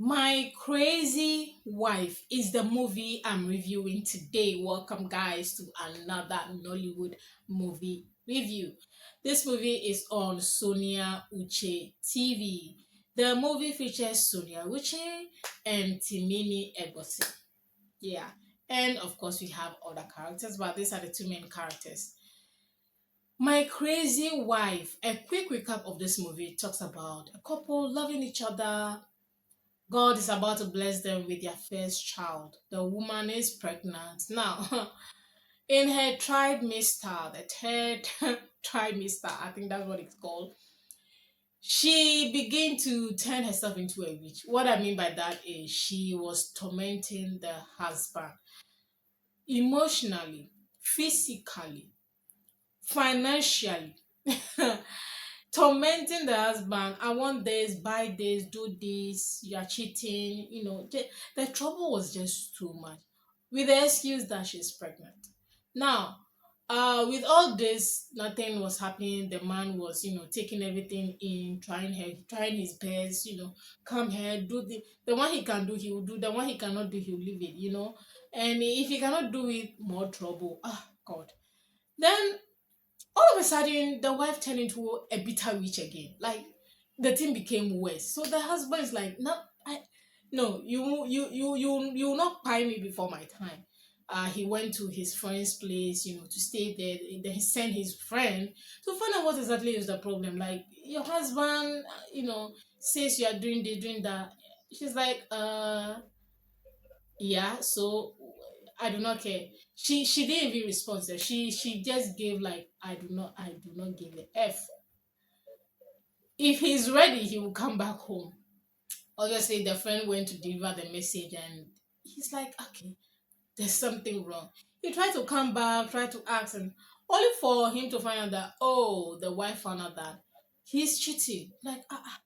My Crazy Wife is the movie I'm reviewing today. Welcome, guys, to another Nollywood movie review. This movie is on Sonia Uche TV. The movie features Sonia Uche and Timini Egbosi. Yeah, and of course, we have other characters, but these are the two main characters. My Crazy Wife, a quick recap of this movie talks about a couple loving each other. God is about to bless them with their first child. The woman is pregnant. Now, in her trimester, the third trimester, I think that's what it's called, she began to turn herself into a witch. What I mean by that is she was tormenting the husband emotionally, physically, financially. Tormenting the husband. I want this, buy this, do this, you are cheating. The trouble was just too much with the excuse that she's pregnant. Now, with all this, nothing was happening. The man was, taking everything in, trying his best, come here, do the one he can do, he will do. The one he cannot do, he will leave it. And if he cannot do it, more trouble. Ah, God. Then all of a sudden the wife turned into a bitter witch again. Like the thing became worse. So the husband is like, no, no, you will not buy me before my time. He went to his friend's place, to stay there. Then he sent his friend to find out what exactly is the problem. Like your husband, says you are doing this, doing that. She's like, yeah, so I do not care. She didn't even respond. She just gave like I do not give a f. If he's ready, he will come back home. Obviously, the friend went to deliver the message, and he's like, okay, there's something wrong. He tried to come back, tried to ask, and only for him to find out that, oh, the wife found out that he's cheating. Like,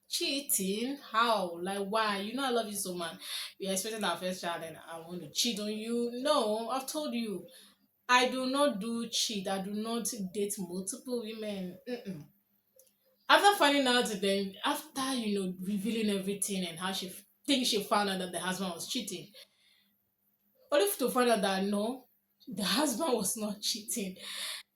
cheating? How? Like, why? I love you so much. We're expecting our first child, and I want to cheat on you. No, I've told you, I do not do cheat. I do not date multiple women. Mm-mm. After finding out, then after revealing everything and how thinks she found out that the husband was cheating, only to find out that no, the husband was not cheating.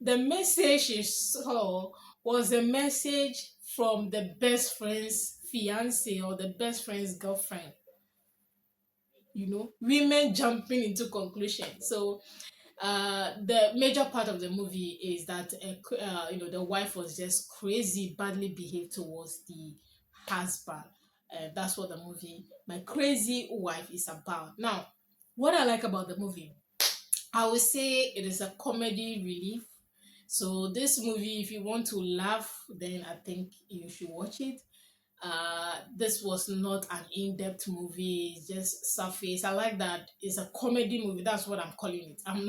The message she saw was a message from the best friend's fiance or the best friend's girlfriend. Women jumping into conclusion. So the major part of the movie is that the wife was just crazy, badly behaved towards the husband. That's what the movie My Crazy Wife is about. Now, what I like about the movie, I would say it is a comedy relief. So this movie, if you want to laugh, then I think you should watch it. This was not an in-depth movie, it's just surface. I like that it's a comedy movie. That's what I'm calling it. I'm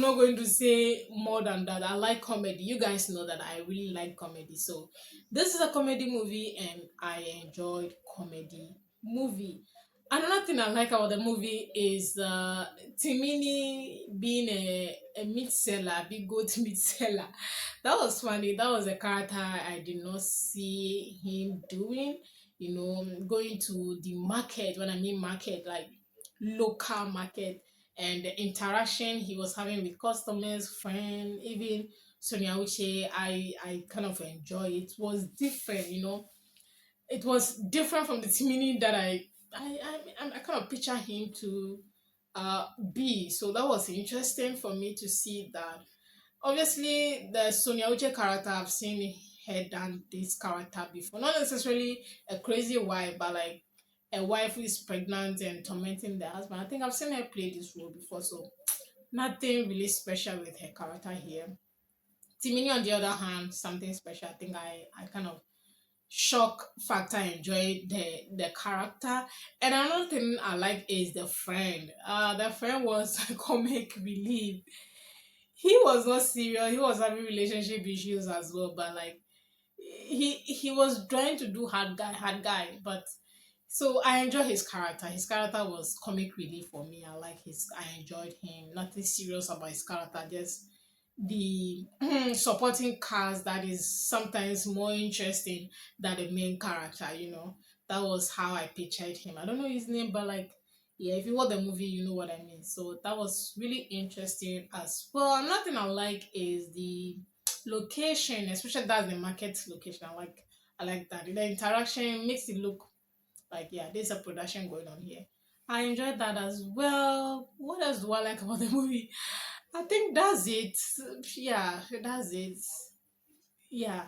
not going to say more than that. I like comedy. You guys know that I really like comedy. So this is a comedy movie and I enjoyed comedy movie. Another thing I like about the movie is Timini being a meat seller, a big goat meat seller. That was funny. That was a character I did not see him doing. Going to the market. When I mean market, like local market, and the interaction he was having with customers, friend, even Sonia Uche, I kind of enjoy it. It was different. It was different from the Timini that I kind of picture him to be. So that was interesting for me to see that. Obviously, the Sonia Uche character, I've seen her done this character before. Not necessarily a crazy wife, but like a wife who is pregnant and tormenting the husband. I think I've seen her play this role before, so nothing really special with her character here. Timini, on the other hand, something special. I think I kind of shock factor enjoyed the character. And another thing I like is the friend. The friend was comic relief. He was not serious. He was having relationship issues as well, but like he was trying to do hard guy. But so I enjoy his character. His character was comic relief for me. I enjoyed him. Nothing serious about his character. Just the supporting cast that is sometimes more interesting than the main character. That was how I pictured him. I don't know his name, but like, yeah, if you watch the movie, you know what I mean. So that was really interesting as well. Another thing I like is the location, especially that's the market location. I like that. The interaction makes it look like, yeah, there's a production going on here. I enjoyed that as well. What else do I like about the movie? I think that's it. Yeah, that's it. Yeah.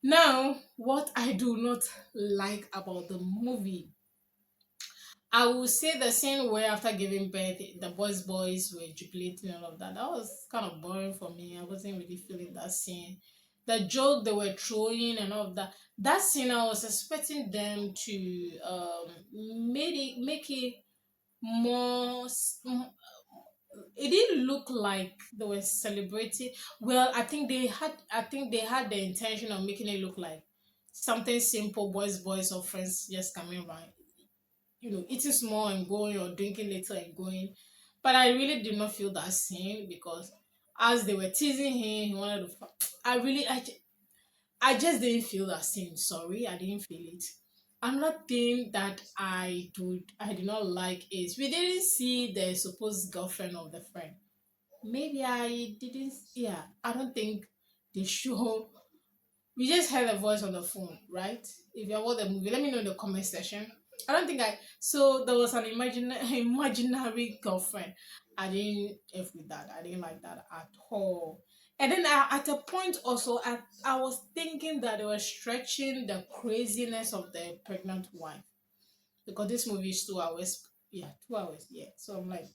Now, what I do not like about the movie, I will say the scene where after giving birth, the boys were jubilating and all of that. That was kind of boring for me. I wasn't really feeling that scene. The joke they were throwing and all of that. That scene, I was expecting them to make it more. It didn't look like they were celebrating. Well, I think they had the intention of making it look like something simple, boys or friends just coming around, eating small and going or drinking little and going. But I really did not feel that same because as they were teasing him, he wanted to. I really, I just didn't feel that same. Sorry, I didn't feel it. Another thing that I did not like is we didn't see the supposed girlfriend of the friend. Maybe I didn't. Yeah, I don't think they show. We just heard a voice on the phone, right? If you watch the movie, let me know in the comment section. I don't think I. So there was an imaginary girlfriend. I didn't f with that. I didn't like that at all. And then at a point also, I was thinking that they were stretching the craziness of the pregnant wife because this movie is 2 hours. Yeah, 2 hours. Yeah. So I'm like,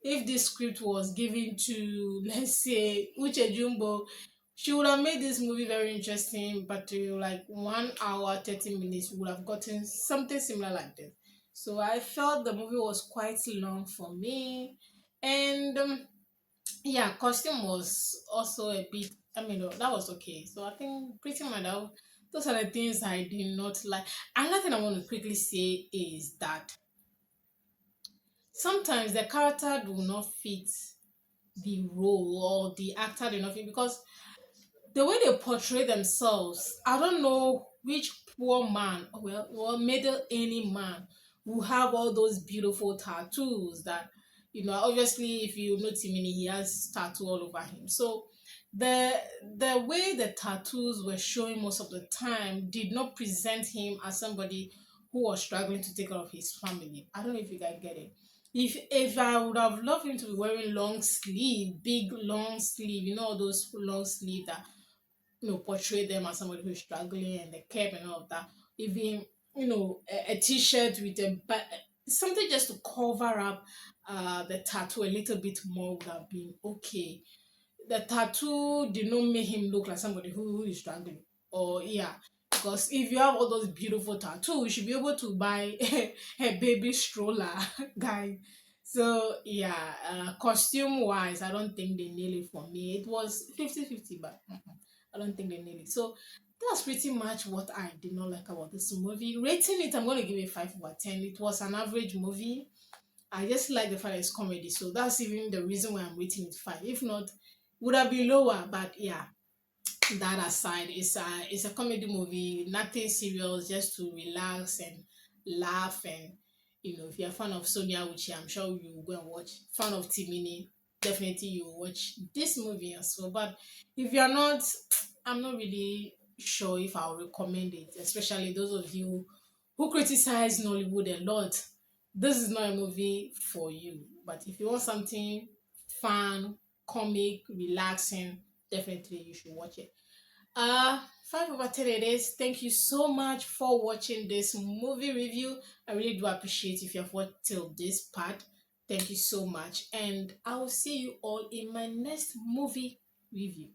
if this script was given to, let's say, Uche Jumbo, she would have made this movie very interesting, but to like 1 hour, 30 minutes, we would have gotten something similar like this. So I felt the movie was quite long for me. And yeah, costume was also a bit, I mean, that was okay. So I think pretty much those are the things I did not like. Another thing I want to quickly say is that sometimes the character do not fit the role or the actor do not fit because the way they portray themselves, I don't know which poor man, well, or middle any man who have all those beautiful tattoos that, obviously if you know Timini, he has tattoo all over him. So the the way the tattoos were showing most of the time did not present him as somebody who was struggling to take care of his family. I don't know if you guys get it. If I would have loved him to be wearing long sleeve, big long sleeve, all those long sleeve that portray them as somebody who's struggling and the cap and all of that. Even a t-shirt with something just to cover up the tattoo a little bit more would have been okay. The tattoo did not make him look like somebody who is struggling. Or yeah, because if you have all those beautiful tattoos, you should be able to buy a baby stroller, guy. So yeah, costume wise, I don't think they nailed it for me. It was 50-50, but I don't think they nailed it. So that's pretty much what I did not like about this movie. Rating it, I'm going to give it 5/10. It was an average movie. I just like the fact that it's comedy, so that's even the reason why I'm rating it 5. If not, would have been lower. But yeah, that aside, it's a comedy movie, nothing serious, just to relax and laugh. And if you're a fan of Sonia Uchi, I'm sure you will go and watch. Fan of Timini, definitely you will watch this movie as well. But if you're not, I'm not really sure if I'll recommend it, especially those of you who criticize Nollywood a lot. This is not a movie for you. But if you want something fun, comic, relaxing, definitely you should watch it. 5/10 it is. Thank you so much for watching this movie review. I really do appreciate if you have watched till this part. Thank you so much. And I will see you all in my next movie review.